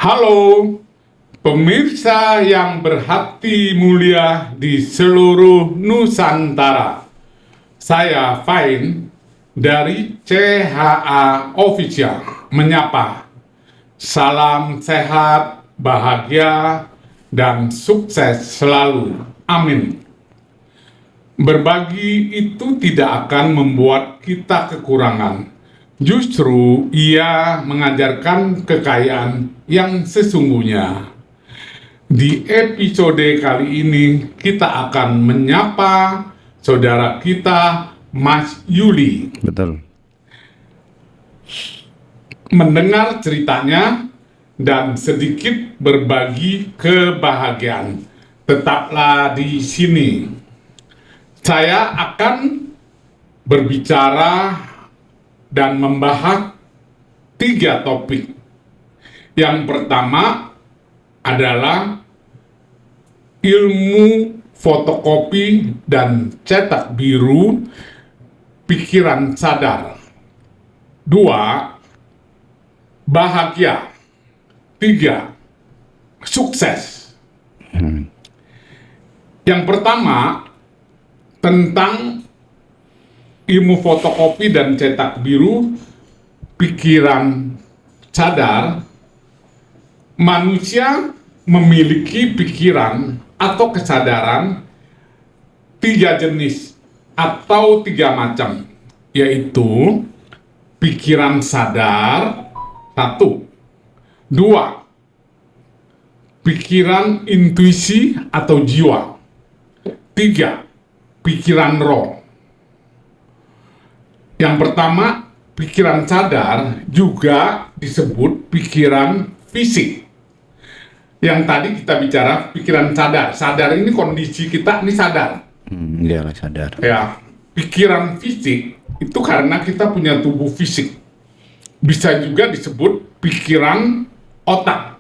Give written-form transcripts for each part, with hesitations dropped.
Halo, pemirsa yang berhati mulia di seluruh Nusantara. Saya Fain dari CHA Official menyapa. Salam sehat, bahagia, dan sukses selalu. Amin. Berbagi itu tidak akan membuat kita kekurangan. Justru ia mengajarkan kekayaan yang sesungguhnya. Di episode kali ini kita akan menyapa saudara kita Mas Yuli. Betul. Mendengar ceritanya dan sedikit berbagi kebahagiaan. Tetaplah di sini. Saya akan berbicara dan membahas 3 topik. Yang pertama adalah ilmu fotokopi dan cetak biru pikiran sadar. 2, bahagia. 3, sukses. Yang pertama tentang ilmu fotokopi dan cetak biru pikiran sadar. Manusia memiliki pikiran atau kesadaran 3 jenis atau 3 macam, yaitu pikiran sadar 1, 2, pikiran intuisi atau jiwa, 3, pikiran roh. Yang pertama, pikiran sadar juga disebut pikiran fisik. Yang tadi kita bicara pikiran sadar. Sadar ini kondisi kita ini sadar. Iyalah sadar. Ya, pikiran fisik itu karena kita punya tubuh fisik. Bisa juga disebut pikiran otak.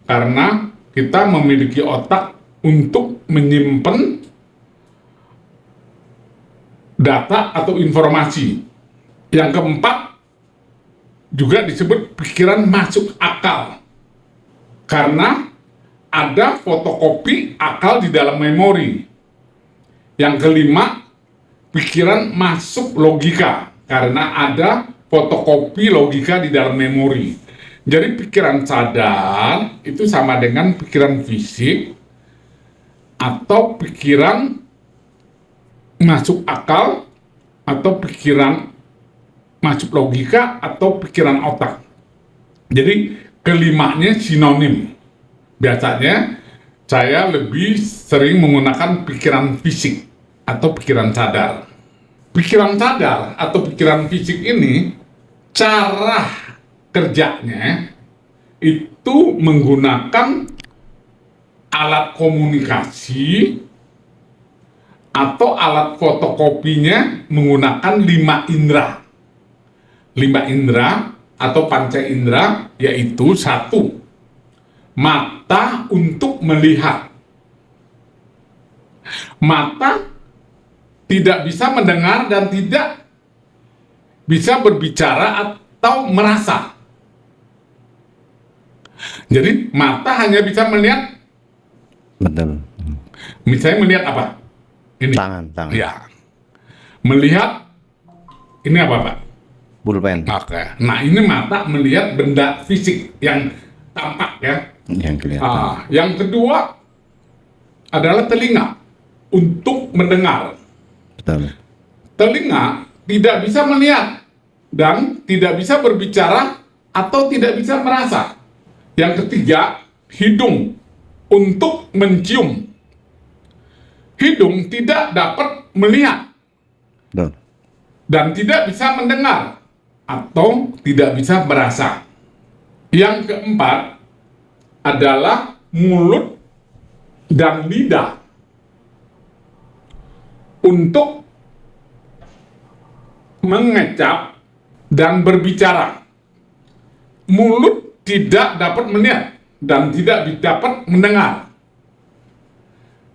Karena kita memiliki otak untuk menyimpan data atau informasi. Yang keempat juga disebut pikiran masuk akal, karena ada fotokopi akal di dalam memori. Yang kelima, pikiran masuk logika, karena ada fotokopi logika di dalam memori. Jadi pikiran sadar itu sama dengan pikiran fisik atau pikiran masuk akal atau pikiran masuk logika atau pikiran otak. Jadi kelimanya sinonim. Biasanya saya lebih sering menggunakan pikiran fisik atau pikiran sadar. Pikiran sadar atau pikiran fisik ini cara kerjanya itu menggunakan alat komunikasi atau alat fotokopinya menggunakan 5 indera. 5 indera atau panca indera yaitu 1, mata untuk melihat. Mata tidak bisa mendengar dan tidak bisa berbicara atau merasa. Jadi mata hanya bisa melihat. Betul. Misalnya melihat apa? Ini. Tangan. Ya. Melihat ini apa, Pak? Pulpen. Oke. Nah, ini mata melihat benda fisik yang tampak ya. Yang kelihatan. Yang kedua adalah telinga untuk mendengar. Betul. Telinga tidak bisa melihat dan tidak bisa berbicara atau tidak bisa merasa. Yang ketiga, hidung untuk mencium. Hidung tidak dapat melihat Betul. dan tidak bisa mendengar atau tidak bisa merasa. Yang keempat adalah mulut dan lidah untuk mengecap dan berbicara. Mulut tidak dapat melihat dan tidak dapat mendengar,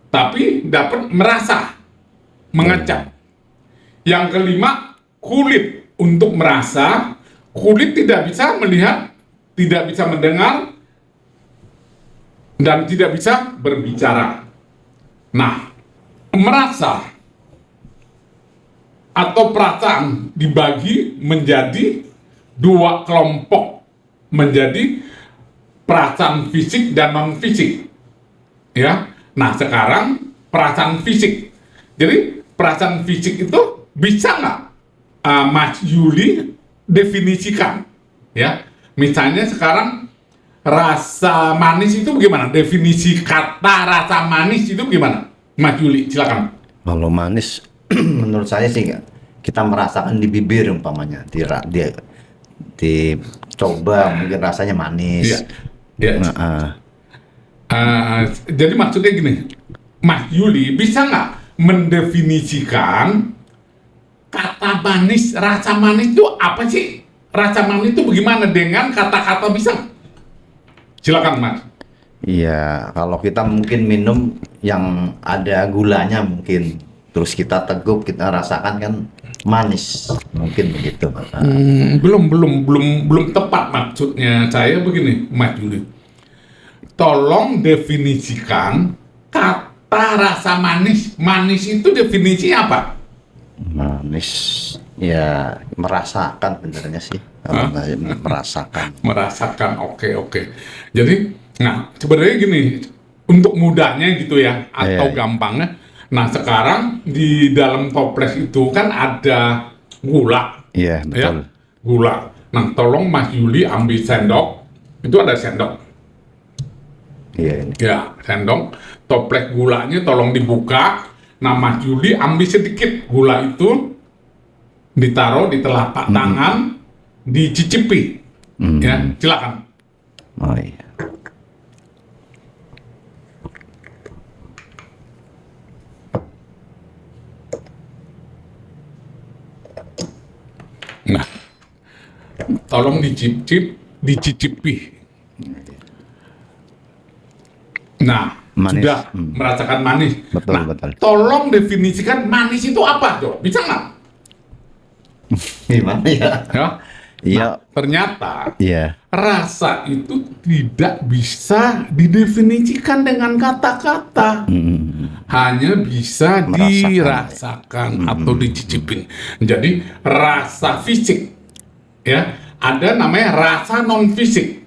tapi dapat merasa, mengecap. Yang kelima, kulit untuk merasa. Kulit tidak bisa melihat, tidak bisa mendengar, dan tidak bisa berbicara. Nah, merasa atau perasaan dibagi menjadi dua kelompok, menjadi perasaan fisik dan non fisik, ya. Nah, sekarang perasaan fisik. Jadi perasaan fisik itu bisa nggak Mas Yuli definisikan, ya? Misalnya sekarang rasa manis itu bagaimana? Definisi kata rasa manis itu gimana, Mas Yuli? Silakan. Kalau manis, menurut saya sih kita merasakan di bibir umpamanya, dicoba mungkin rasanya manis. Iya. Jadi maksudnya gini, Mas Yuli bisa nggak mendefinisikan kata manis, rasa manis itu apa sih? Rasa manis itu bagaimana dengan kata-kata, bisa nggak? Silakan, Mas. Iya, kalau kita mungkin minum yang ada gulanya mungkin, terus kita teguk, kita rasakan kan manis, mungkin begitu. Belum tepat maksudnya saya begini, Mas Yuli. Tolong definisikan kata rasa manis. Manis itu definisinya apa? Manis, ya merasakan benernya sih. Kalau merasakan. Merasakan, oke. Jadi, nah sebenarnya gini, untuk mudahnya gitu ya, atau Iya. gampangnya. Nah sekarang di dalam toples itu kan ada gula, Iya, ya, betul. gula. Nah tolong Mas Yuli ambil sendok, itu ada sendok, Iya ini. ya sendok. Toples gulanya tolong dibuka. Nah Mas Yuli ambil sedikit gula itu, ditaruh di telapak tangan, dicicipi, ya silakan. Oh iya. Nah, tolong dicicipi. Nah, Manis. sudah merasakan manis. Betul, Nah, betul. tolong definisikan manis itu apa, Jo? Bisa nggak? Gimana ya? Ya. Iya. Ternyata Iya. rasa itu tidak bisa didefinisikan dengan kata-kata. Hanya bisa Merasakan. dirasakan atau dicicipin. Jadi rasa fisik, ya, ada namanya rasa non fisik.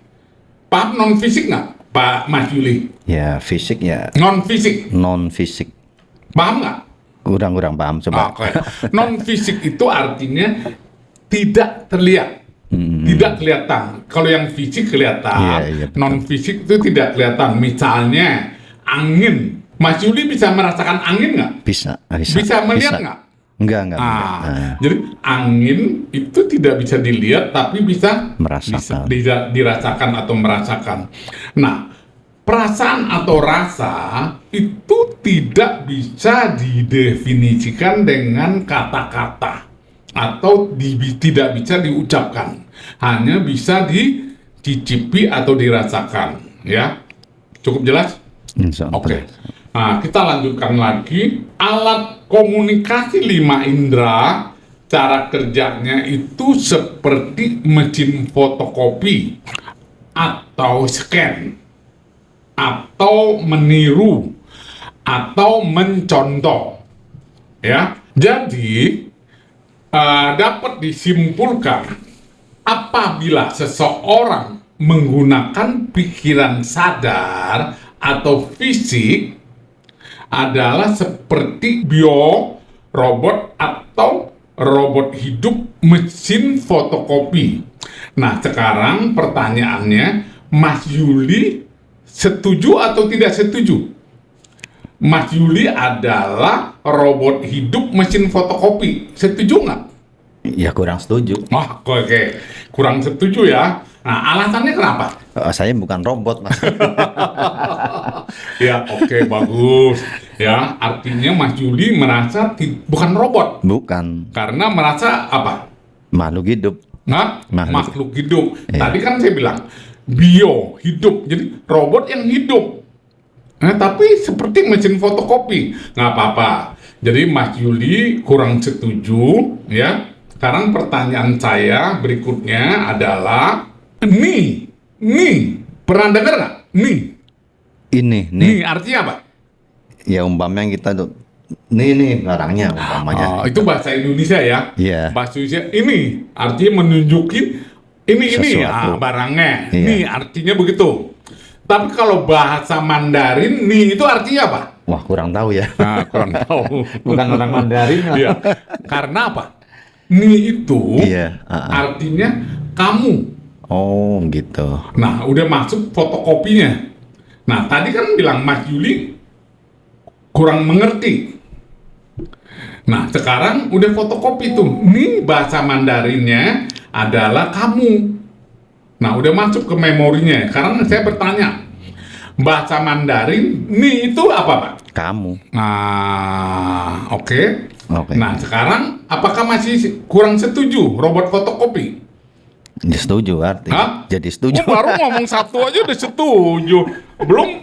Paham non fisik nggak, Pak Mas Yuli? Ya fisik ya, Non fisik, non fisik. paham nggak? Kurang kurang paham coba. Oke. Non fisik itu artinya tidak terlihat, tidak kelihatan. Kalau yang fisik kelihatan, Iya, betul. non fisik itu tidak kelihatan. Misalnya angin. Mas Yuli bisa merasakan angin nggak? Bisa. Bisa melihat nggak? Enggak. Jadi angin itu tidak bisa dilihat, tapi bisa Merasakan. dirasakan atau merasakan. Nah, perasaan atau rasa itu tidak bisa didefinisikan dengan kata-kata atau tidak bisa diucapkan, hanya bisa dicicipi atau dirasakan. Ya, cukup jelas? Insya Allah. Oke. Nah, kita lanjutkan lagi. Alat komunikasi 5 indera, cara kerjanya itu seperti mesin fotokopi atau scan atau meniru atau mencontoh. Ya. Jadi dapat disimpulkan apabila seseorang menggunakan pikiran sadar atau fisik adalah seperti robot atau robot hidup mesin fotokopi. Nah, sekarang pertanyaannya, Mas Yuli setuju atau tidak setuju? Mas Yuli adalah robot hidup mesin fotokopi. Setuju nggak? Ya kurang setuju. Oke. Kurang setuju ya. Nah, alasannya kenapa? Saya bukan robot, Mas. Ya, oke, bagus. Ya, artinya Mas Yuli merasa bukan robot. Bukan. Karena merasa apa? Makhluk hidup. Nah, Makhluk. makhluk hidup. Iya. Tadi kan saya bilang, bio, hidup. Jadi, robot yang hidup. Nah, tapi seperti mesin fotokopi. Nggak apa-apa. Jadi, Mas Yuli kurang setuju, ya. Sekarang pertanyaan saya berikutnya adalah, nih, pernah dengar nggak? Nih. Ini, Nih artinya apa? ya umpamanya kita tuh, nih barangnya umpamanya. Itu bahasa Indonesia ya. Iya. Bahasa Indonesia ini artinya menunjukin ini Sesuatu. barangnya. Iya. Nih artinya begitu. Tapi kalau bahasa Mandarin nih itu artinya apa? Wah, kurang tahu ya. Nah, kurang tahu. Bukan orang Mandarin lah. Iya. Karena apa? Ni itu Iya, artinya kamu. Oh, gitu. Nah, udah masuk fotokopinya. Nah, tadi kan bilang Mas Yuli kurang mengerti. Nah, sekarang udah fotokopi tuh. Nih bahasa Mandarinnya adalah kamu. Nah, udah masuk ke memorinya. Sekarang saya bertanya, bahasa Mandarin nih itu apa, Pak? Kamu. Nah, oke. Oke. Nah, sekarang apakah masih kurang setuju robot fotokopi? Ya, setuju arti. Hah? Jadi setuju. Oh, baru ngomong satu aja udah setuju. Belum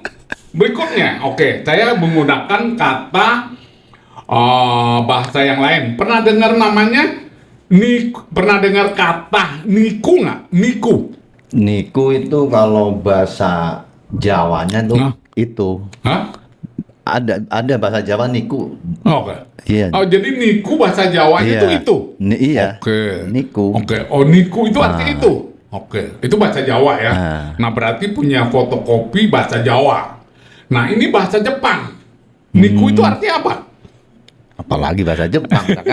berikutnya. Oke, saya menggunakan kata bahasa yang lain. Pernah dengar namanya? Pernah dengar kata niku nggak? Niku. Niku itu kalau bahasa Jawanya tuh Nah. itu Hah? ada bahasa Jawa niku. Oke. Iya. Oh, jadi niku bahasa Jawanya Iya. itu. Iya. Oke. Niku. Oke. Oh, niku itu artinya itu. Oke. Itu bahasa Jawa ya. Ah. Nah, berarti punya fotokopi bahasa Jawa. Nah, ini bahasa Jepang. Niku itu artinya apa? Apalagi bahasa Jepang kan.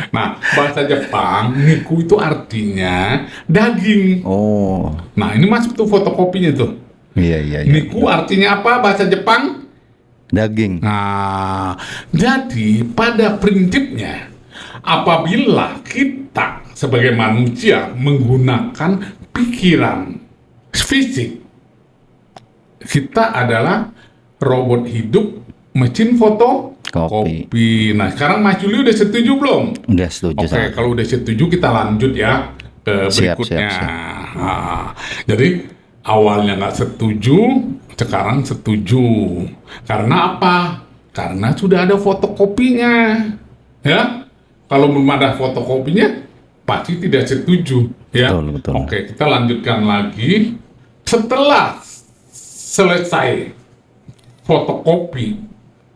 Nah, bahasa Jepang, niku itu artinya daging. Oh. Nah, ini masuk tuh fotokopinya tuh. Iya. Niku artinya apa bahasa Jepang? Daging. Nah, jadi pada prinsipnya apabila kita sebagai manusia menggunakan pikiran fisik, kita adalah robot hidup mesin fotokopi. Nah, sekarang Mas Juli udah setuju belum? Udah setuju. Oke, kalau udah setuju kita lanjut ya ke Siap, berikutnya. siap. Nah, jadi awalnya nggak setuju, sekarang setuju. Karena apa? Karena sudah ada fotokopinya, ya. Kalau belum ada fotokopinya, pasti tidak setuju, ya. Betul. Oke, kita lanjutkan lagi. Setelah selesai fotokopi,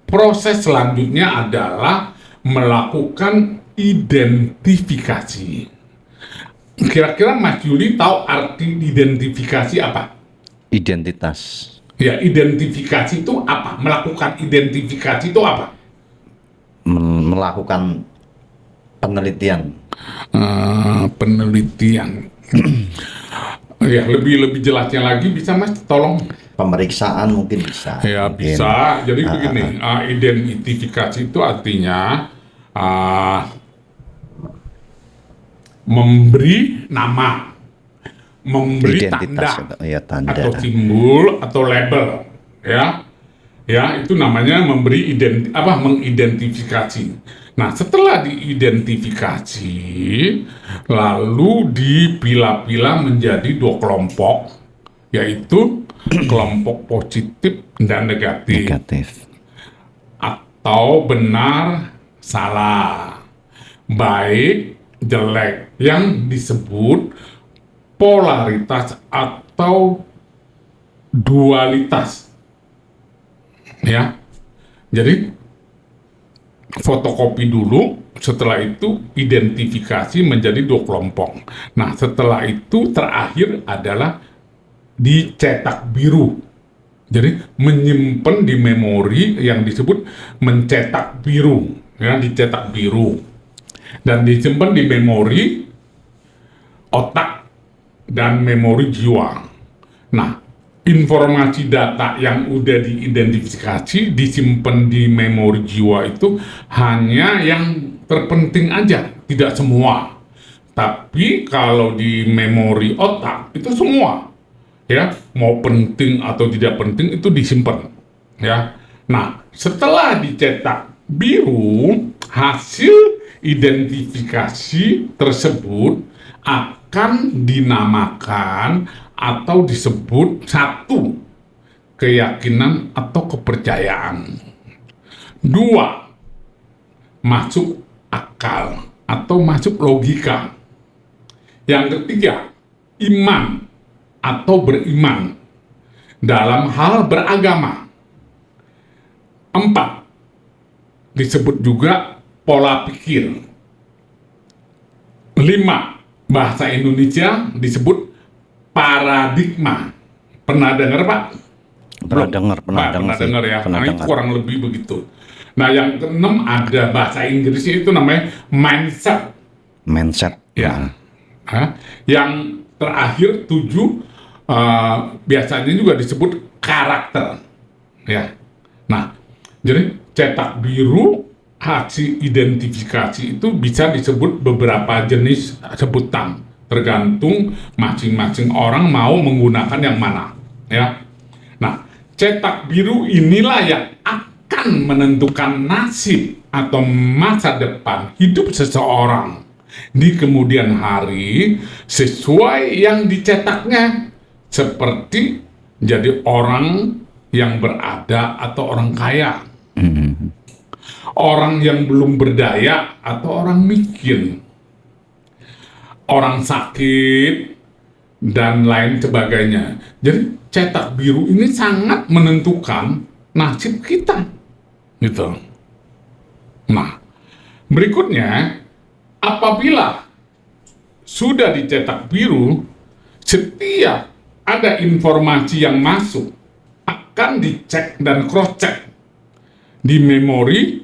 proses selanjutnya adalah melakukan identifikasi. Kira-kira Mas Yuli tahu arti identifikasi apa? Identitas. Ya, identifikasi itu apa? Melakukan identifikasi itu apa? Melakukan penelitian. Penelitian. Ya, lebih jelasnya lagi bisa Mas tolong? Pemeriksaan mungkin bisa. Ya, Mungkin. bisa. Jadi begini, identifikasi itu artinya memberi nama, memberi Identitas, tanda, ya, tanda. atau simbol atau label, ya. Ya, itu namanya memberi mengidentifikasi. Nah, setelah diidentifikasi, lalu dipilah-pilah menjadi dua kelompok, yaitu kelompok positif dan negatif. Atau benar, salah, baik, jelek, yang disebut polaritas atau dualitas. Ya, jadi fotokopi dulu, setelah itu identifikasi menjadi dua kelompok. Nah, setelah itu terakhir adalah dicetak biru. Jadi menyimpan di memori yang disebut mencetak biru, ya, dicetak biru dan disimpan di memori otak dan memori jiwa. Nah, informasi data yang udah diidentifikasi disimpan di memori jiwa itu hanya yang terpenting aja, tidak semua. Tapi kalau di memori otak itu semua, ya, mau penting atau tidak penting itu disimpan, ya. Nah, setelah dicetak biru, hasil identifikasi tersebut akan dinamakan atau disebut satu, keyakinan atau kepercayaan. Dua, masuk akal atau masuk logika. Yang ketiga, iman atau beriman. dalam hal beragama. 4. Disebut juga pola pikir. 5. Bahasa Indonesia disebut paradigma. Pernah dengar, Pak? Pernah dengar Ya. Pernah Nah, itu dengar. kurang lebih begitu. Nah, yang keenam ada bahasa Inggrisnya itu namanya mindset. Mindset. Ya. Hah? Yang terakhir 7 biasanya juga disebut karakter. Ya. Nah, jadi cetak biru hasil identifikasi itu bisa disebut beberapa jenis sebutan, tergantung masing-masing orang mau menggunakan yang mana. Ya. Nah, cetak biru inilah yang akan menentukan nasib atau masa depan hidup seseorang di kemudian hari sesuai yang dicetaknya, seperti jadi orang yang berada atau orang kaya, orang yang belum berdaya atau orang miskin, orang sakit, dan lain sebagainya. Jadi cetak biru ini sangat menentukan nasib kita, gitu. Nah, berikutnya, apabila sudah dicetak biru, setiap ada informasi yang masuk akan dicek dan cross-check di memori.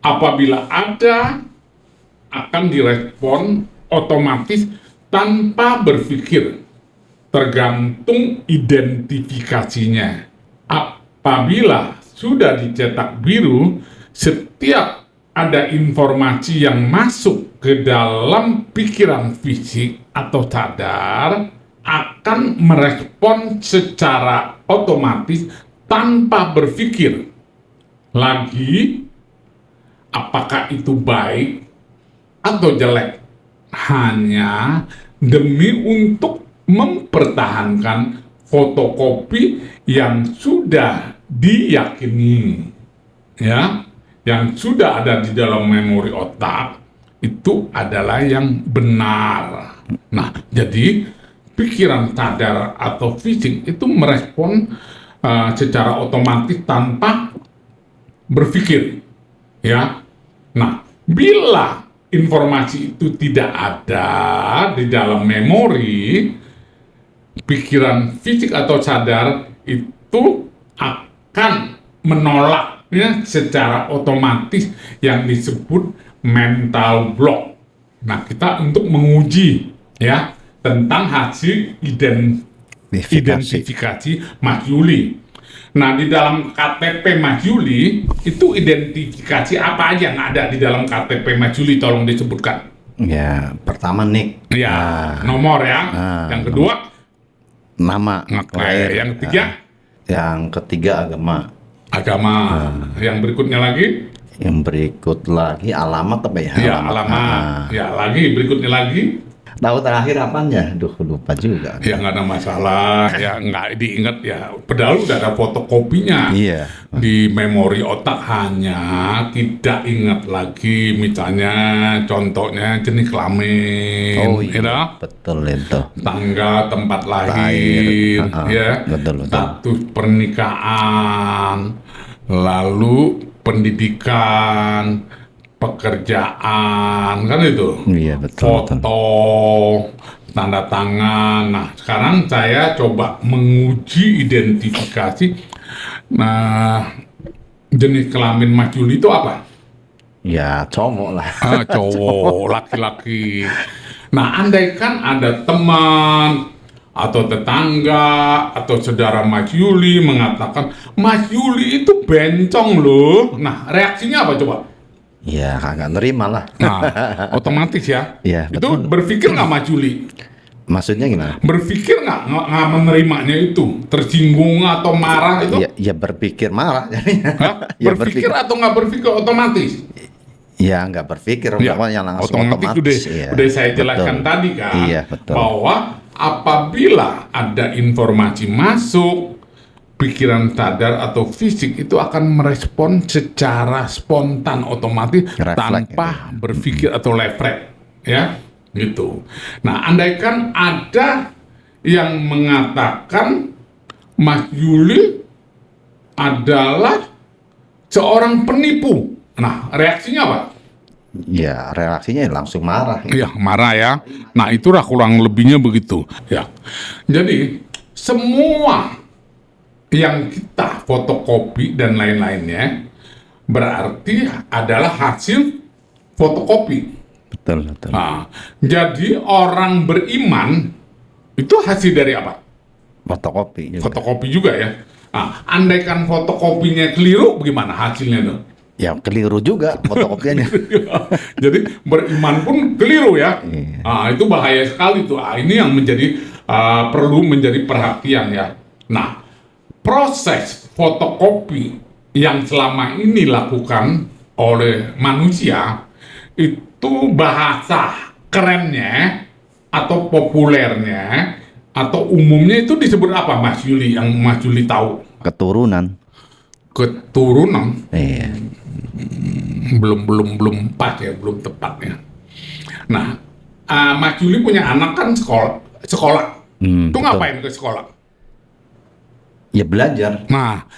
Apabila ada, akan direspon otomatis tanpa berpikir, tergantung identifikasinya. Apabila sudah dicetak biru, setiap ada informasi yang masuk ke dalam pikiran fisik atau sadar akan merespon secara otomatis tanpa berpikir lagi apakah itu baik atau jelek, hanya demi untuk mempertahankan fotokopi yang sudah diyakini, ya, yang sudah ada di dalam memori otak itu adalah yang benar. Nah, jadi pikiran sadar atau fisik itu merespon secara otomatis tanpa berpikir, ya. Nah, bila informasi itu tidak ada di dalam memori, pikiran fisik atau sadar itu akan menolaknya secara otomatis yang disebut mental block. Nah, kita untuk menguji, ya, tentang hasil identifikasi Mas Yuli. Nah, di dalam KTP Mas Yuli, itu identifikasi apa aja yang ada di dalam KTP Mas Yuli? Tolong disebutkan. Ya, pertama nik. Ya, nomor ya. Yang kedua, nama lahir. Yang ketiga, yang ketiga agama. Yang berikutnya lagi, Yang berikut lagi alamat apa ya? ya alamat. Ya, lagi berikutnya lagi. Tahu terakhir apanya? Duh, lupa juga. Ya nggak ada masalah, ya nggak diingat ya. Padahal udah ada fotokopinya Iya. di memori otak, hanya tidak ingat lagi. Misalnya, contohnya jenis kelamin, Oh iya, ya, betul itu. tanggal tempat lahir, Lahir. ya, Betul. status pernikahan, lalu pendidikan, pekerjaan, kan itu. Iya, betul. Foto, tanda tangan. Nah, sekarang saya coba menguji identifikasi. Nah, jenis kelamin Mas Yuli itu apa? Ya, cowok lah. Cowok, laki-laki. Nah, andaikan ada teman atau tetangga atau saudara Mas Yuli mengatakan, Mas Yuli itu bencong loh. Nah, reaksinya apa coba? Ya, kagak nerima lah. Nah, otomatis ya. Iya, Itu betul. berpikir nggak Mas Yuli? Maksudnya gimana? Berpikir nggak menerimanya itu? Tersinggung atau marah itu? Ya berpikir marah jadinya. Hah? Ya, Berpikir atau nggak berpikir otomatis? Ya, nggak berpikir, Ya, pokoknya langsung otomatis. Iya, udah saya jelaskan betul. tadi kan, Iya, betul. bahwa apabila ada informasi masuk, pikiran sadar atau fisik itu akan merespon secara spontan, otomatis, Refleks, tanpa berpikir atau refleks, ya, gitu. Nah, andaikan ada yang mengatakan Mas Yuli adalah seorang penipu. Nah, reaksinya apa? Ya, reaksinya langsung marah. Iya, marah ya. Nah, itulah kurang lebihnya begitu. Ya. Jadi, semua yang kita fotokopi dan lain-lainnya berarti adalah hasil fotokopi. Betul, betul. Nah, jadi orang beriman itu hasil dari apa? Fotokopi juga. Fotokopi juga ya. Nah, andaikan fotokopinya keliru, bagaimana hasilnya tuh? Ya keliru juga fotokopiannya. Jadi beriman pun keliru ya. Iya. Nah, itu bahaya sekali tuh. Ini yang menjadi perlu menjadi perhatian ya. Nah, proses fotokopi yang selama ini dilakukan oleh manusia itu bahasa kerennya atau populernya atau umumnya itu disebut apa, Mas Yuli, yang Mas Yuli tahu? Keturunan. Keturunan. Iya. Belum pas ya, belum tepat ya. Nah, Mas Yuli punya anak kan sekolah. Itu Betul. ngapain ke sekolah? Ya belajar. Nah,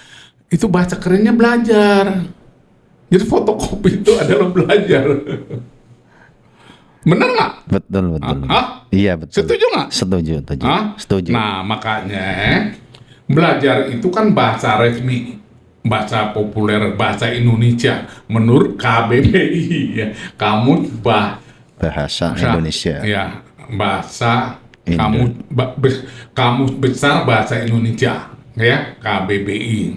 itu bahasa kerennya belajar. Jadi fotokopi itu adalah belajar. Benar nggak? Betul, betul. Hah? Iya, betul. Setuju nggak? Setuju, setuju. Hah? Setuju. Nah, makanya belajar itu kan bahasa resmi, bahasa populer, bahasa Indonesia menurut KBBI ya. Bahasa Indonesia. Ya, bahasa Indo. kamus besar bahasa Indonesia ya, KBBI.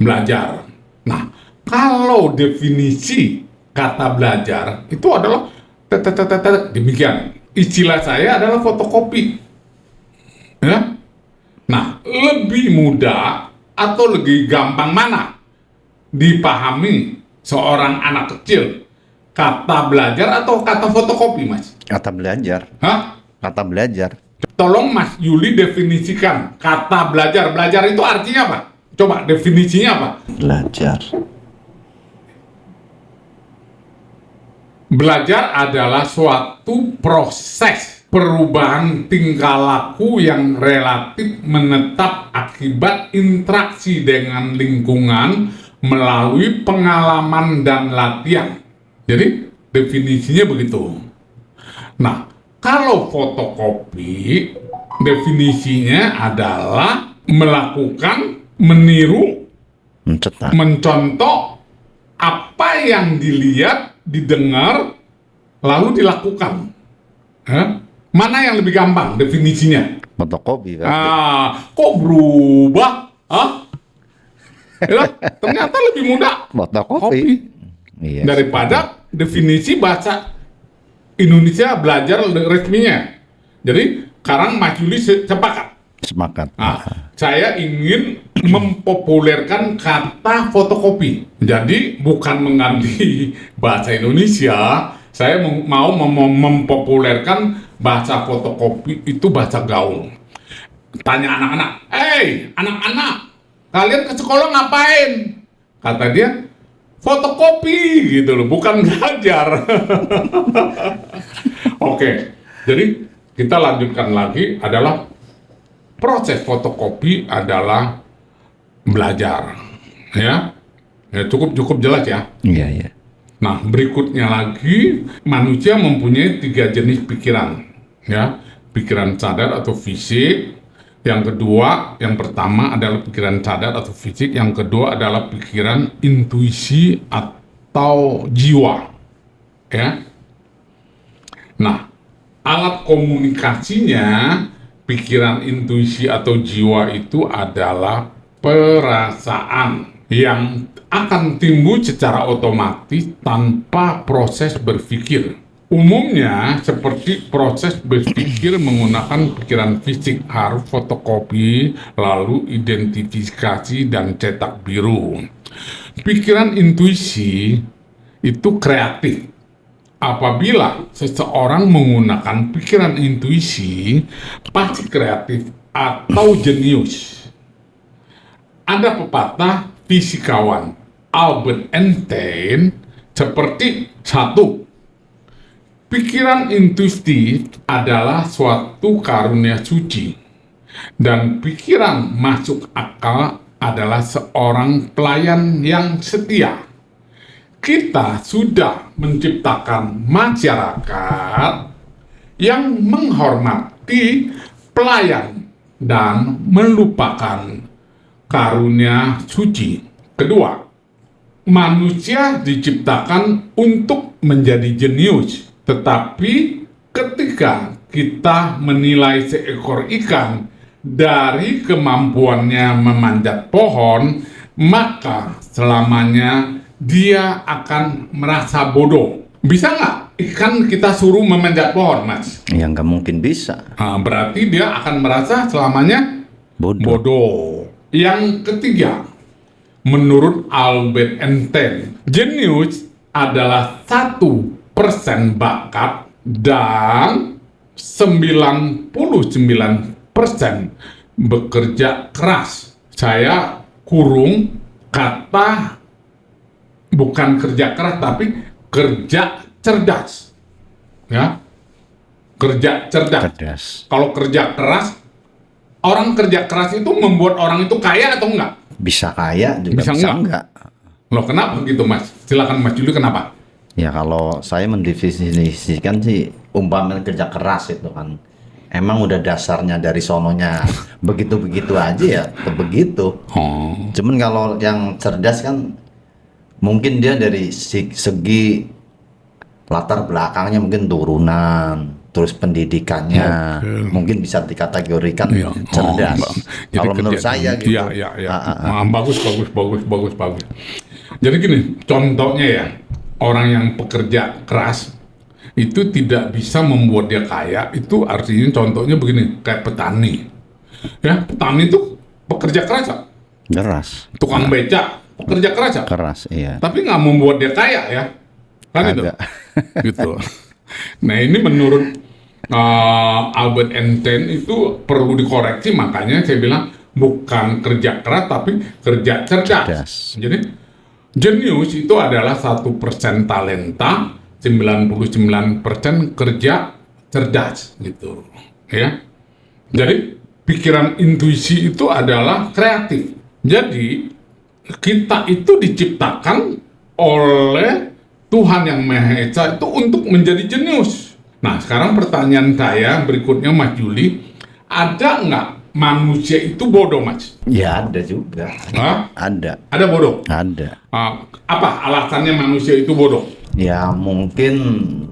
Belajar. Nah, kalau definisi kata belajar itu adalah demikian. Istilah saya adalah fotokopi. Ya. Nah, lebih mudah atau lebih gampang mana dipahami seorang anak kecil? Kata belajar atau kata fotokopi, Mas? Kata belajar. Hah? Kata belajar. Tolong Mas Yuli definisikan kata belajar. Belajar itu artinya apa? Coba definisinya apa? Belajar. Belajar adalah suatu proses perubahan tingkah laku yang relatif menetap akibat interaksi dengan lingkungan melalui pengalaman dan latihan. Jadi definisinya begitu. Nah, kalau fotokopi definisinya adalah melakukan, meniru, Mencetak. mencontoh apa yang dilihat, didengar, lalu dilakukan. Mana yang lebih gampang definisinya? Fotokopi. Kok berubah? Ya, ternyata lebih mudah Fotokopi. Iya. daripada definisi bahasa Indonesia belajar resminya. Jadi sekarang Mas Yuli sepakat. Sepakat. Saya ingin mempopulerkan kata fotokopi. Jadi bukan mengganti bahasa Indonesia, saya mau mempopulerkan bahasa fotokopi itu bahasa gaul. Tanya anak-anak, anak-anak, kalian ke sekolah ngapain? Kata dia, fotokopi gitu loh, bukan belajar. Oke, jadi kita lanjutkan lagi adalah proses fotokopi adalah belajar, ya cukup jelas ya. Iya, iya. Nah, berikutnya lagi manusia mempunyai 3 jenis pikiran, ya, pikiran sadar atau fisik. Yang kedua, yang pertama adalah pikiran sadar atau fisik. Yang kedua adalah pikiran intuisi atau jiwa, ya. Nah, alat komunikasinya pikiran intuisi atau jiwa itu adalah perasaan yang akan timbul secara otomatis tanpa proses berpikir. Umumnya seperti proses berpikir menggunakan pikiran fisik, harus fotokopi, lalu identifikasi dan cetak biru. Pikiran intuisi itu kreatif. Apabila seseorang menggunakan pikiran intuisi, pasti kreatif atau jenius. Ada pepatah fisikawan Albert Einstein seperti 1. Pikiran intuitif adalah suatu karunia suci Dan pikiran masuk akal adalah seorang pelayan yang setia. Kita sudah menciptakan masyarakat yang menghormati pelayan dan melupakan karunia suci. Kedua, manusia diciptakan untuk menjadi jenius, tetapi ketika kita menilai seekor ikan dari kemampuannya memanjat pohon, maka selamanya dia akan merasa bodoh. Bisa nggak ikan kita suruh memanjat pohon, Mas? Ya nggak mungkin bisa. Nah, berarti dia akan merasa selamanya bodoh. Yang ketiga, menurut Albert Einstein, jenius adalah 1% bakat dan 99% bekerja keras. Saya kurung kata bukan kerja keras tapi kerja cerdas. Ya. Kerja cerdas. Kalau kerja keras, orang kerja keras itu membuat orang itu kaya atau enggak? Bisa kaya juga bisa enggak. Loh, kenapa gitu, Mas? Silakan Mas Juli, kenapa? Ya kalau saya mendefinisikan sih umpamanya kerja keras itu kan emang udah dasarnya dari sononya begitu-begitu aja ya begitu. Cuman kalau yang cerdas kan mungkin dia dari segi latar belakangnya mungkin turunan, terus pendidikannya mungkin bisa dikategorikan cerdas. Kalau menurut saya gitu. Bagus. Jadi gini, contohnya ya, orang yang pekerja keras itu tidak bisa membuat dia kaya. Itu artinya contohnya begini, kayak petani. Ya, petani itu pekerja keras, keras. Tukang beca pekerja keras, keras, iya. Tapi nggak membuat dia kaya ya, kan itu, gitu. Nah ini menurut Albert Einstein itu perlu dikoreksi, makanya saya bilang bukan kerja keras tapi kerja cerdas. Jadi jenius itu adalah 1% talenta, 99% kerja cerdas, gitu, ya. Jadi pikiran intuisi itu adalah kreatif. Jadi kita itu diciptakan oleh Tuhan Yang Maha Esa itu untuk menjadi jenius. Nah, sekarang pertanyaan saya berikutnya, Mas Juli, ada nggak manusia itu bodoh, Mas? Ya ada juga. Hah? Ada. Ada bodoh? Ada. Apa alasannya manusia itu bodoh? Ya mungkin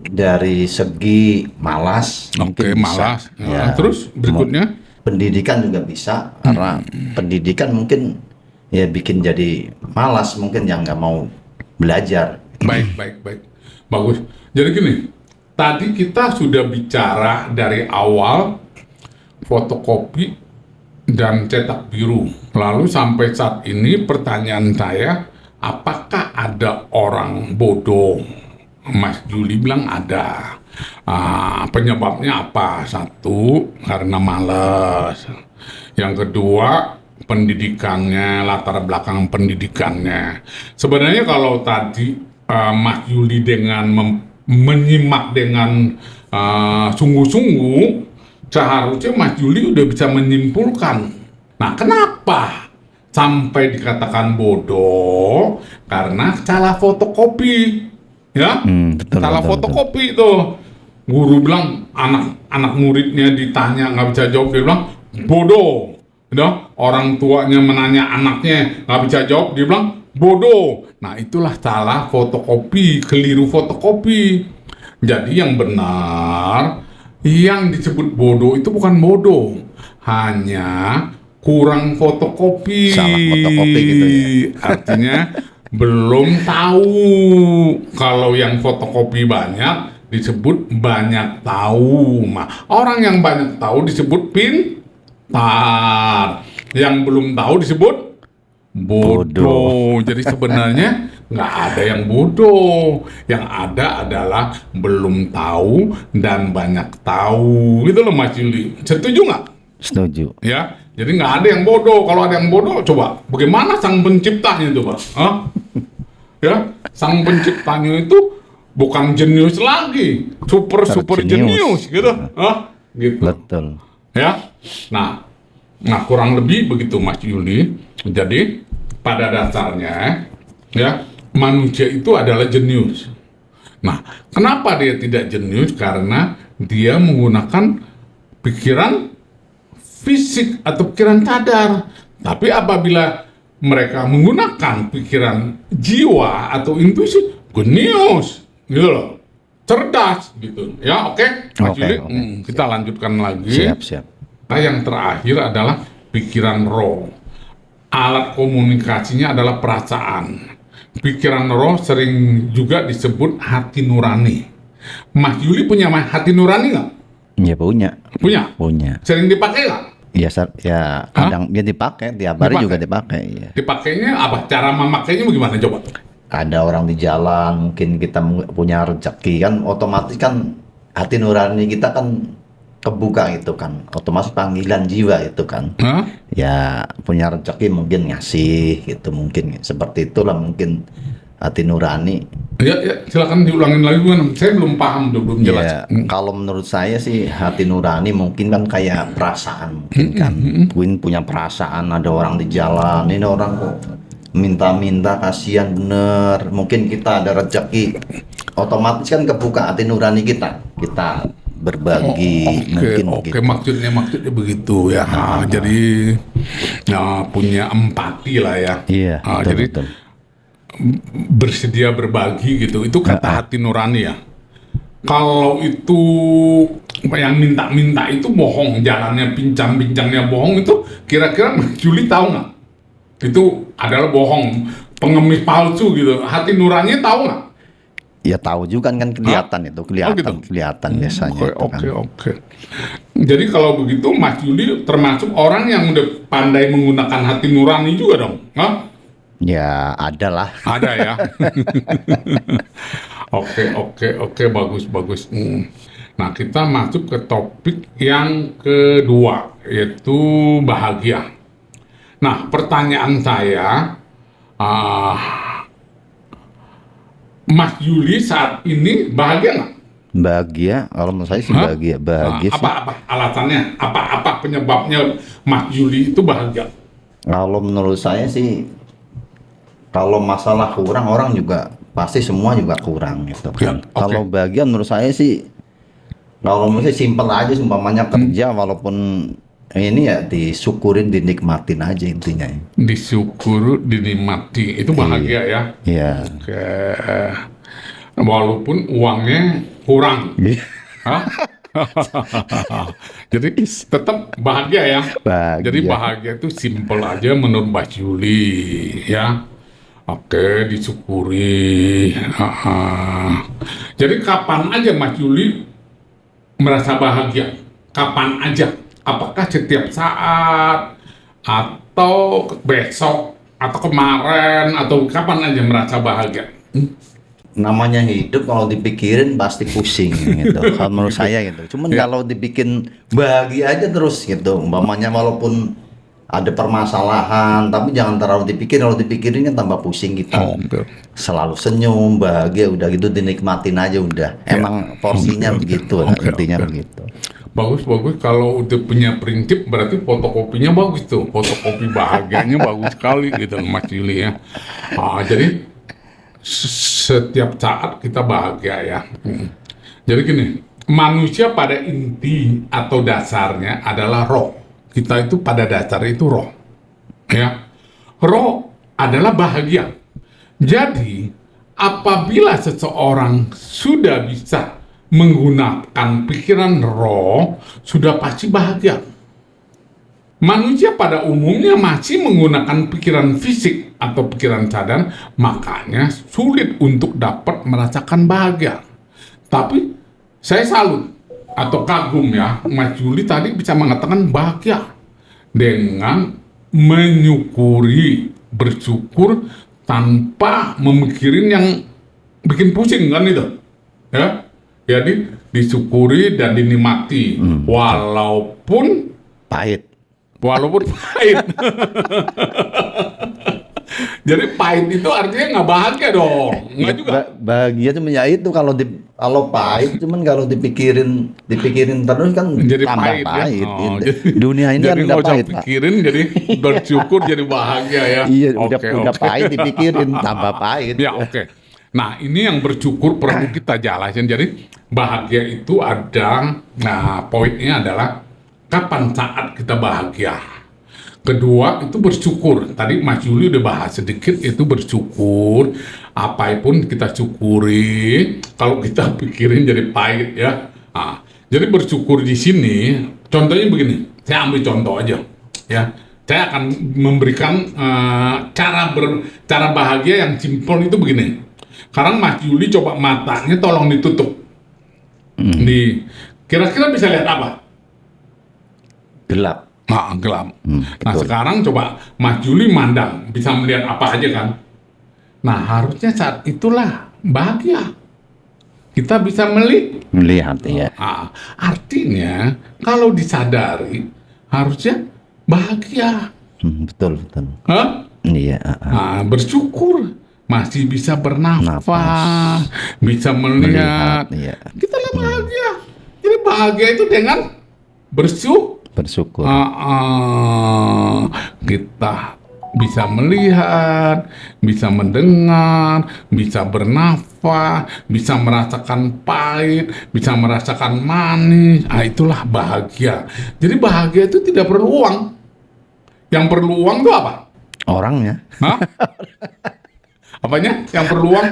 dari segi malas. Oke, malas. Ya. Terus berikutnya? Pendidikan juga bisa, karena pendidikan mungkin ya bikin jadi malas, mungkin yang nggak mau belajar. Baik. Bagus. Jadi gini, tadi kita sudah bicara dari awal fotokopi dan cetak biru. Lalu sampai saat ini pertanyaan saya, apakah ada orang bodoh? Mas Juli bilang ada. Penyebabnya apa? Satu, karena malas. Yang kedua, pendidikannya, latar belakang pendidikannya. Sebenarnya kalau tadi Mas Juli dengan menyimak dengan sungguh-sungguh, seharusnya Mas Juli udah bisa menyimpulkan. Nah, kenapa sampai dikatakan bodoh? Karena salah fotokopi, ya? Salah fotokopi itu. Guru bilang anak muridnya ditanya nggak bisa jawab, dia bilang bodoh. Udah, orang tuanya menanya anaknya nggak bisa jawab, dia bilang bodoh. Nah, itulah salah fotokopi, keliru fotokopi. Jadi yang benar, yang disebut bodoh itu bukan bodoh, hanya kurang fotokopi. Salah fotokopi gitu ya. Artinya belum tahu. Kalau yang fotokopi banyak disebut banyak tahu. Orang yang banyak tahu disebut pintar, yang belum tahu disebut bodoh. Jadi sebenarnya nggak ada yang bodoh, yang ada adalah belum tahu dan banyak tahu, gitu loh Mas Juli. Setuju nggak? Setuju. Ya, jadi nggak ada yang bodoh. Kalau ada yang bodoh, coba bagaimana sang penciptanya itu, Pak? Ya, sang penciptanya itu bukan jenius lagi, super jenius gitu, gitu. Betul. Ya, nah Nah, kurang lebih begitu Mas Yuli. Jadi pada dasarnya ya manusia itu adalah jenius. Nah, kenapa dia tidak jenius? Karena dia menggunakan pikiran fisik atau pikiran sadar. Tapi apabila mereka menggunakan pikiran jiwa atau intuisi, jenius, gitu loh. Cerdas gitu ya. Oke Mas Oke, Yuli, oke. kita lanjutkan lagi. Siap. Nah, yang terakhir adalah pikiran roh. Alat komunikasinya adalah perasaan. Pikiran roh sering juga disebut hati nurani. Mas Yuli punya hati nurani nggak? Ya punya. Punya. Sering dipakai nggak? Ya kadang dia dipakai, tiap hari juga dipakai. Ya. Dipakainya apa? Cara memakainya bagaimana coba? Ada orang di jalan, mungkin kita punya rezeki kan, otomatis kan hati nurani kita kan kebuka itu kan, otomatis panggilan jiwa itu kan. Hah? Ya punya rezeki mungkin ngasih gitu, mungkin seperti itulah mungkin hati nurani. Ya, silakan diulangin lagi, saya belum paham, belum jelas. Ya, kalau menurut saya sih hati nurani mungkin kan kayak perasaan, mungkin kan, mungkin punya perasaan, ada orang di jalan, ini orang kok minta-minta, kasihan bener, mungkin kita ada rezeki, otomatis kan kebuka hati nurani kita berbagi, mungkin Oke, begitu. maksudnya begitu ya. Jadi ya, punya empati lah ya. Iya, Jadi betul. bersedia berbagi gitu. Itu kata hati nurani ya. Kalau itu yang minta-minta itu bohong, jalannya pincang-pincangnya bohong, itu kira-kira Mas Juli tahu nggak? Itu adalah bohong, pengemis palsu gitu. Hati nurani tahu nggak? Ya tahu juga kan kelihatan itu, gitu? kelihatan biasanya itu kan. Oke. Jadi kalau begitu Mas Yuli termasuk orang yang udah pandai menggunakan hati nurani juga dong? Hah? Ya ada lah. Ada ya. Oke, bagus. Nah, kita masuk ke topik yang kedua, yaitu bahagia. Nah, pertanyaan saya, Mas Yuli saat ini bahagia nggak? Bahagia, kalau menurut saya sih Hah? bahagia sih. Apa alasannya? Apa penyebabnya Mas Yuli itu bahagia? Kalau menurut saya sih, kalau masalah kurang orang juga pasti semua juga kurang gitu kan. Ya, oke. Kalau bahagia menurut saya sih, kalau menurut saya simpel aja, umpamanya kerja walaupun ini ya disyukurin, dinikmatin aja intinya. Disyukur, dinikmati, itu bahagia ya. Iya. Oke. Walaupun uangnya kurang. Hah? Jadi tetap bahagia ya. Bahagia. Jadi bahagia itu simpel aja menurut Mbak Yuli ya. Oke, disyukuri. Jadi kapan aja Mas Yuli merasa bahagia? Kapan aja? Apakah setiap saat atau besok atau kemarin atau kapan aja merasa bahagia? Namanya hidup kalau dipikirin pasti pusing gitu. Kalau menurut saya gitu. Cuman kalau dibikin bahagia aja terus gitu. Umpamanya walaupun ada permasalahan, tapi jangan terlalu dipikir. Kalau dipikirin kan tambah pusing kita. Selalu senyum, bahagia, udah gitu dinikmatin aja udah. Emang porsinya begitu, intinya begitu. Bagus. Kalau udah punya prinsip berarti fotokopinya bagus tuh. Fotokopi bahagianya bagus sekali gitu Mas Yuli ya. Jadi setiap saat kita bahagia ya. Jadi gini, manusia pada inti atau dasarnya adalah roh. Kita itu pada dasar itu roh. Ya. Roh adalah bahagia. Jadi apabila seseorang sudah bisa menggunakan pikiran roh, sudah pasti bahagia. Manusia pada umumnya masih menggunakan pikiran fisik atau pikiran sadar, makanya sulit untuk dapat merasakan bahagia. Tapi saya salut atau kagum ya, Mas Yuli tadi bisa mengatakan bahagia dengan menyukuri, bersyukur tanpa memikirin yang bikin pusing kan itu, ya. Jadi disyukuri dan dinikmati walaupun Pahit. pahit. Jadi pahit itu artinya nggak bahagia dong, nggak juga. Bahagia cuma ya itu kalau pahit, cuman kalau dipikirin terus kan Jadi tambah pahit, ya. pahit. Oh, jadi, Dunia ini kan jadi udah nggak usah pahit, Pak. pikirin, jadi bersyukur jadi bahagia ya. Iya, Oke, udah oke. pahit dipikirin tambah pahit. Ya, oke. Nah, ini yang bersyukur perlu kita jelasin. Jadi bahagia itu ada, nah poinnya adalah kapan saat kita bahagia. Kedua itu bersyukur. Tadi Mas Yuli udah bahas sedikit itu bersyukur. Apapun kita syukuri. Kalau kita pikirin jadi pahit ya. Nah, jadi bersyukur di sini. Contohnya begini. Saya ambil contoh aja. Ya, saya akan memberikan cara bahagia yang simpel itu begini. Sekarang Mas Yuli coba matanya tolong ditutup. Kira-kira bisa lihat apa? Gelap. Nah, gelap. Nah, betul. sekarang coba Mas Juli mandang, bisa melihat apa aja kan? Nah, harusnya saat itulah bahagia. Kita bisa Melihat ya. Nah, artinya kalau disadari, harusnya bahagia. Betul. Hah? Iya. Nah, bersyukur. Masih bisa bernafas, Nafas. bisa melihat. Iya. Kita lah bahagia. Jadi bahagia itu dengan bersyukur. Bersyukur. Kita bisa melihat, bisa mendengar, bisa bernafas, bisa merasakan pahit, bisa merasakan manis. Ah, itulah bahagia. Jadi bahagia itu tidak perlu uang. Yang perlu uang itu apa? Orangnya. Hah? Apanya? Yang perlu uang?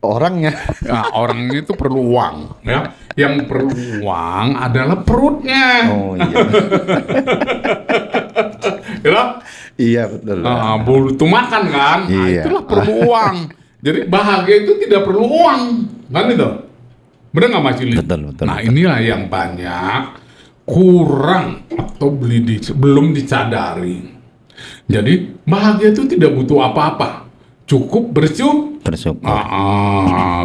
Orangnya. Nah, orang itu perlu uang, ya. Yang perlu uang adalah perutnya. Oh iya. Ya? Iya betul. Butuh makan kan? Nah, Iya. itulah perlu uang. Jadi bahagia itu tidak perlu uang, kan itu? Benar nggak Mas Yuli? Betul. Nah, inilah yang banyak kurang atau belum disadari. Jadi bahagia itu tidak butuh apa-apa, cukup bersyukur.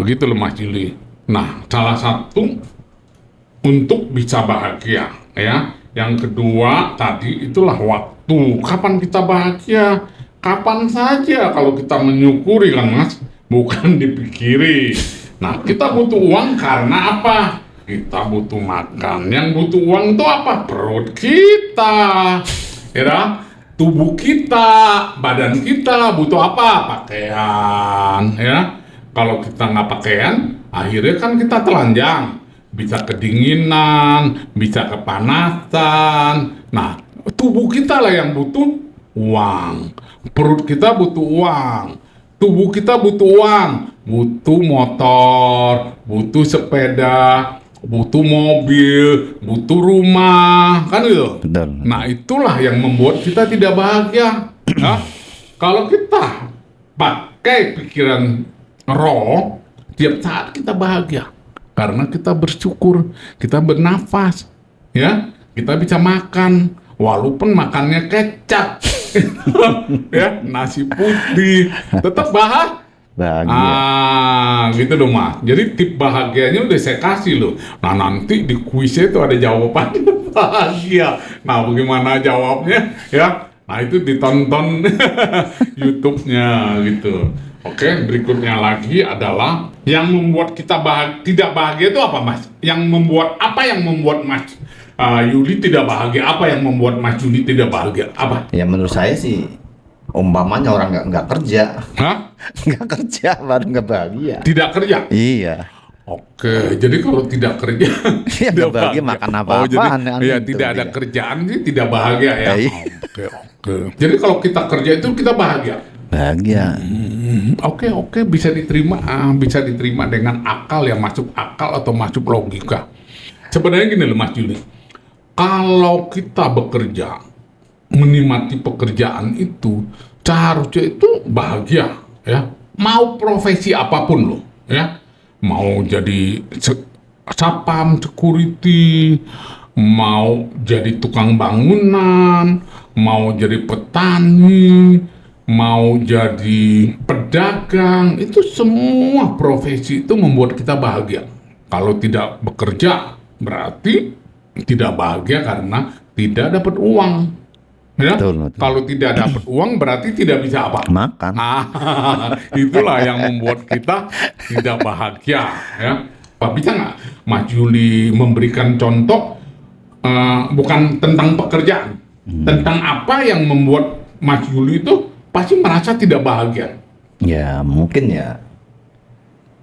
Gitu loh Mas Yuli. Nah, salah satu untuk bisa bahagia, ya. Yang kedua tadi itulah waktu. Kapan kita bahagia? Kapan saja kalau kita menyukuri kan Mas, bukan dipikiri. Nah, kita butuh uang karena apa? Kita butuh makan. Yang butuh uang itu apa? Perut kita, ya. Tubuh kita, badan kita butuh apa? Pakaian, ya. Kalau kita nggak pakaian, akhirnya kan kita telanjang, bisa kedinginan, bisa kepanasan. Nah, tubuh kita lah yang butuh uang, perut kita butuh uang, tubuh kita butuh uang, butuh motor, butuh sepeda, butuh mobil, butuh rumah, kan gitu. Betul. Nah, itulah yang membuat kita tidak bahagia. Nah, kalau kita pakai pikiran roh, tiap saat kita bahagia karena kita bersyukur, kita bernafas, ya, kita bisa makan, walaupun makannya kecap, ya, nasi putih, tetap bahagia. Gitu dong Mas. Jadi tip bahagianya udah saya kasih loh. Nah, nanti di kuisnya itu ada jawabannya bahagia. Nah, bagaimana jawabnya, ya? Nah, itu ditonton YouTube-nya gitu. Oke, berikutnya lagi adalah yang membuat kita tidak bahagia itu apa Mas? Yang membuat Mas Yuli tidak bahagia? Apa yang membuat Mas Yuli tidak bahagia? Apa? Ya menurut saya sih umpamanya orang nggak kerja. Hah? Nggak kerja baru nggak bahagia. Tidak kerja? Iya. Oke, jadi kalau tidak kerja Ya, nggak bahagia makan apa-apaan, jadi, kan ya gitu tidak ada dia. kerjaan sih tidak bahagia ya. Iya. Oke. Jadi kalau kita kerja itu kita bahagia. Bahagia. Oke, bisa diterima dengan akal yang masuk akal atau masuk logika. Sebenarnya gini loh Mas Yuli, kalau kita bekerja, menikmati pekerjaan itu, seharusnya itu bahagia, ya. Mau profesi apapun loh, ya. Mau jadi satpam, security, mau jadi tukang bangunan, mau jadi petani, mau jadi pedagang, itu semua profesi itu membuat kita bahagia. Kalau tidak bekerja, berarti tidak bahagia karena tidak dapat uang. Ya, Betul. kalau tidak dapat uang berarti tidak bisa apa? Makan. Itulah yang membuat kita tidak bahagia. Ya, Pak, bisa nggak Mas Juli memberikan contoh bukan tentang pekerjaan, tentang apa yang membuat Mas Juli itu pasti merasa tidak bahagia? Ya mungkin ya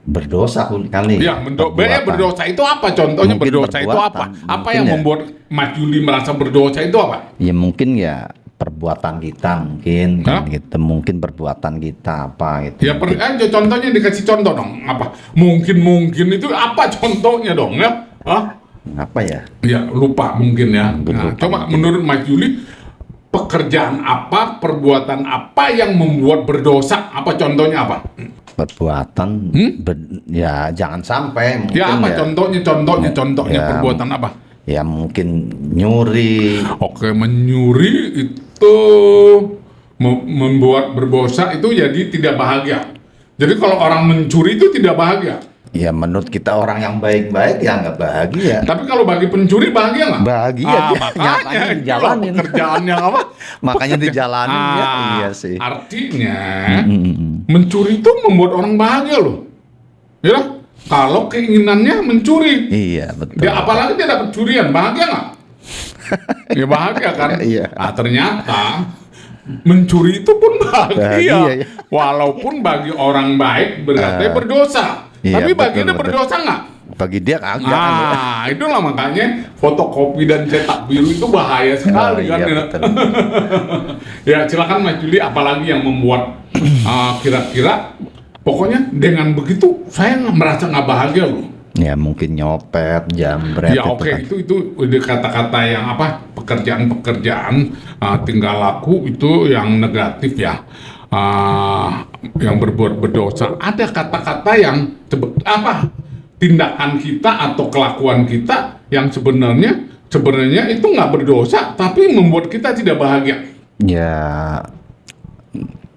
berdosa kali. Ya, Perbuatan. berdosa itu apa? Contohnya Mungkin berdosa itu perbuatan. apa? Apa Mungkin yang ya. membuat Mas Juli merasa berdosa itu apa? Ya mungkin ya perbuatan kita mungkin Hah? kan gitu. Mungkin perbuatan kita apa gitu. Ya, contohnya dikasih contoh dong. Apa? Mungkin itu apa contohnya dong ya? Hah? Apa ya? Ya, lupa mungkin ya. Mungkin Nah, lupa coba mungkin. menurut Mas Juli, pekerjaan apa, perbuatan apa yang membuat berdosa? Apa contohnya apa? Perbuatan ya jangan sampai mungkin Ya, apa contohnya Ya, perbuatan apa? ya mungkin nyuri. Oke, menyuri itu membuat berdosa itu jadi tidak bahagia. Jadi kalau orang mencuri itu tidak bahagia. Ya menurut kita orang yang baik-baik ya nggak bahagia. Tapi kalau bagi pencuri bahagia nggak? Bahagia dia, makanya nyatanya itu dijalanin. pekerjaan yang apa? Makanya dijalanin ya, iya sih. Artinya mencuri itu membuat orang bahagia loh. Ya, kalau keinginannya mencuri. Iya betul. Dia apalagi dia dapat curian, bahagia nggak? Ya bahagia kan? Iya. Nah, ternyata mencuri itu pun bahagia. Bahagia, ya. Walaupun bagi orang baik berarti berdosa. Iya, Tapi bagi betul, dia betul. berdosa nggak? Bagi dia kagak kan ya. Itulah makanya fotokopi dan cetak biru itu bahaya sekali kan. Iya, Ya. betul. Ya, silakan Mas Juli, apalagi yang membuat kira-kira pokoknya dengan begitu saya merasa nggak bahagia loh. Ya mungkin nyopet, jambret Ya itu oke, kan. itu udah kata-kata yang apa, pekerjaan tinggal laku itu yang negatif ya. Yang berbuat berdosa. Ada kata-kata yang tindakan kita atau kelakuan kita yang sebenarnya itu nggak berdosa tapi membuat kita tidak bahagia. Ya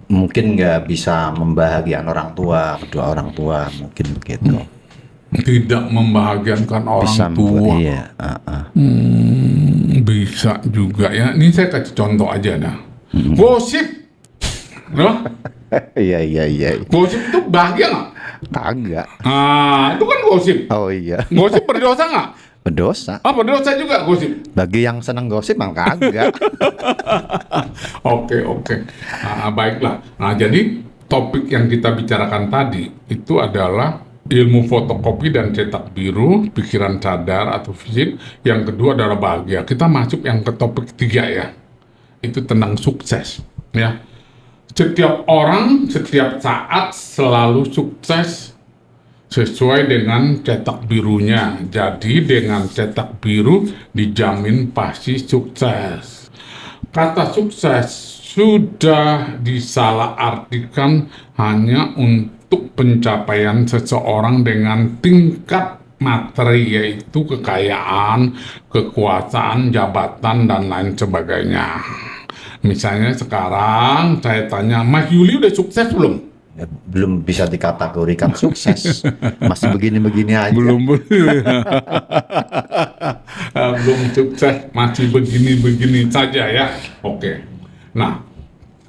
mungkin nggak bisa membahagiakan orang tua, kedua orang tua mungkin begitu. Tidak membahagiakan orang Bisa tua. iya. Bisa juga ya. Ini saya kasih contoh aja dah. Gosip. Loh, Iya. gosip itu bahagia nggak? Kagak. Itu kan gosip. Oh iya. Gosip berdosa nggak? Berdosa. Berdosa juga gosip. Bagi yang senang gosip mah kagak. Oke. Baiklah. Nah, jadi topik yang kita bicarakan tadi itu adalah ilmu fotokopi dan cetak biru, pikiran sadar atau fisik. Yang kedua adalah bahagia. Kita masuk yang ke topik ketiga ya. Itu tentang sukses. Ya. Setiap orang, setiap saat selalu sukses sesuai dengan cetak birunya. Jadi dengan cetak biru dijamin pasti sukses. Kata sukses sudah disalahartikan hanya untuk pencapaian seseorang dengan tingkat materi, yaitu kekayaan, kekuasaan, jabatan, dan lain sebagainya. Misalnya sekarang saya tanya, Mas Yuli udah sukses belum? Ya, belum bisa dikategorikan sukses. Masih begini-begini aja. Belum sukses, masih begini-begini saja ya. Oke. Nah,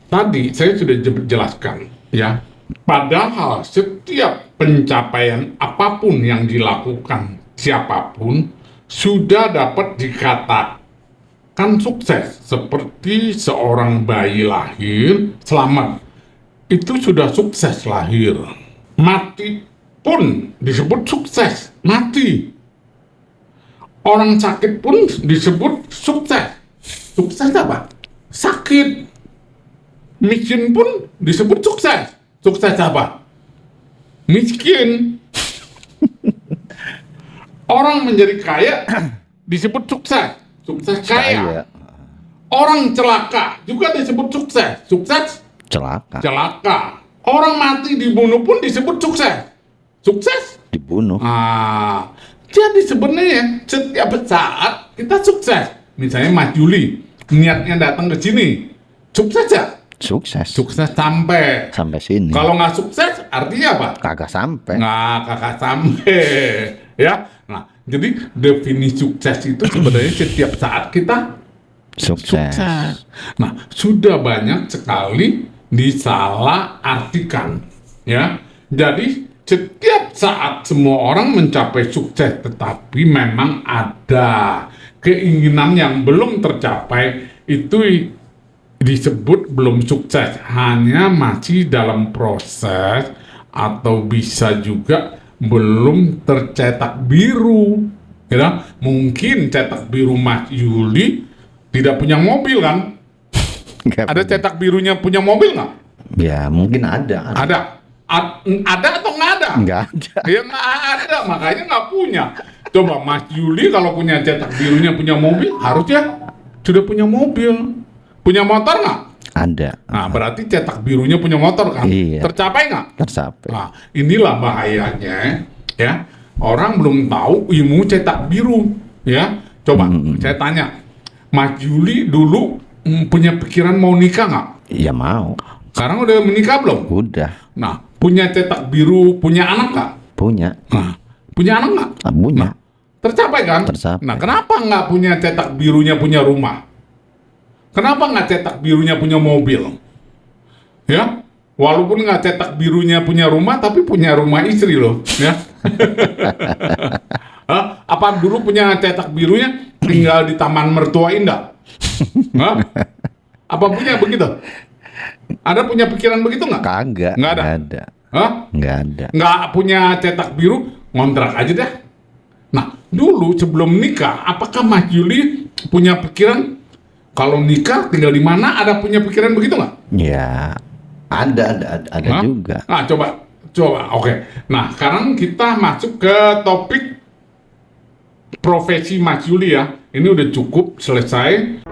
tadi saya sudah jelaskan ya. Padahal setiap pencapaian apapun yang dilakukan siapapun sudah dapat dikatakan sukses. Seperti seorang bayi lahir selamat, itu sudah sukses lahir. Mati pun disebut sukses, mati. Orang sakit pun disebut sukses. Sukses apa? Sakit. Miskin pun disebut sukses. Sukses apa? Miskin. Orang menjadi kaya disebut sukses. Sukses kaya. Orang celaka juga disebut sukses. Sukses celaka. Orang mati dibunuh pun disebut sukses. Sukses Dibunuh. Jadi sebenarnya setiap saat kita sukses. Misalnya Mas Juli niatnya datang ke sini, sukses ya? Sukses. Sukses sampai. Sampai sini. Kalau nggak sukses artinya apa? Kagak sampai. Kakak sampai. Ya. Nah, jadi definisi sukses itu sebenarnya setiap saat kita Sukses. Nah, sudah banyak sekali disalahartikan, ya. Jadi setiap saat semua orang mencapai sukses, tetapi memang ada keinginan yang belum tercapai, itu disebut belum sukses, hanya masih dalam proses atau bisa juga belum tercetak biru. Ya, mungkin cetak biru Mas Yuli tidak punya mobil kan? Nggak Ada punya. cetak birunya punya mobil nggak? Ya mungkin ada. Ada atau nggak ada? Nggak ada. Ya nggak ada, makanya nggak punya. Coba Mas Yuli kalau punya cetak birunya punya mobil, harusnya sudah punya mobil. Punya motor nggak? Ada. Nah, berarti cetak birunya punya motor kan? Iya. Tercapai nggak? Tercapai. Nah, inilah bahayanya, ya. Orang belum tahu ilmu cetak biru, ya. Coba saya tanya, Mas Yuli dulu punya pikiran mau nikah nggak? Ya mau. Sekarang udah menikah belum? Udah. Nah, punya cetak biru, punya anak nggak? Punya. Nah, punya anak nggak? Punya. Nah, tercapai kan? Tercapai. Nah, kenapa nggak punya cetak birunya punya rumah? Kenapa nggak cetak birunya punya mobil? Ya, walaupun nggak cetak birunya punya rumah, tapi punya rumah istri loh, ya. Hah? Apa dulu punya cetak birunya tinggal di Taman Mertua Indah? Hah? Apa punya begitu? Ada punya pikiran begitu nggak? Kagak. Nggak ada. Nggak ada. Hah? Nggak ada. Nggak punya cetak biru, ngontrak aja dah. Nah, dulu sebelum nikah, apakah Mas Yuli punya pikiran kalau nikah tinggal di mana? Ada punya pikiran begitu nggak? Ya ada Hah? juga. Nah, coba, oke. Nah, sekarang kita masuk ke topik profesi Mas Yuli ya. Ini udah cukup selesai.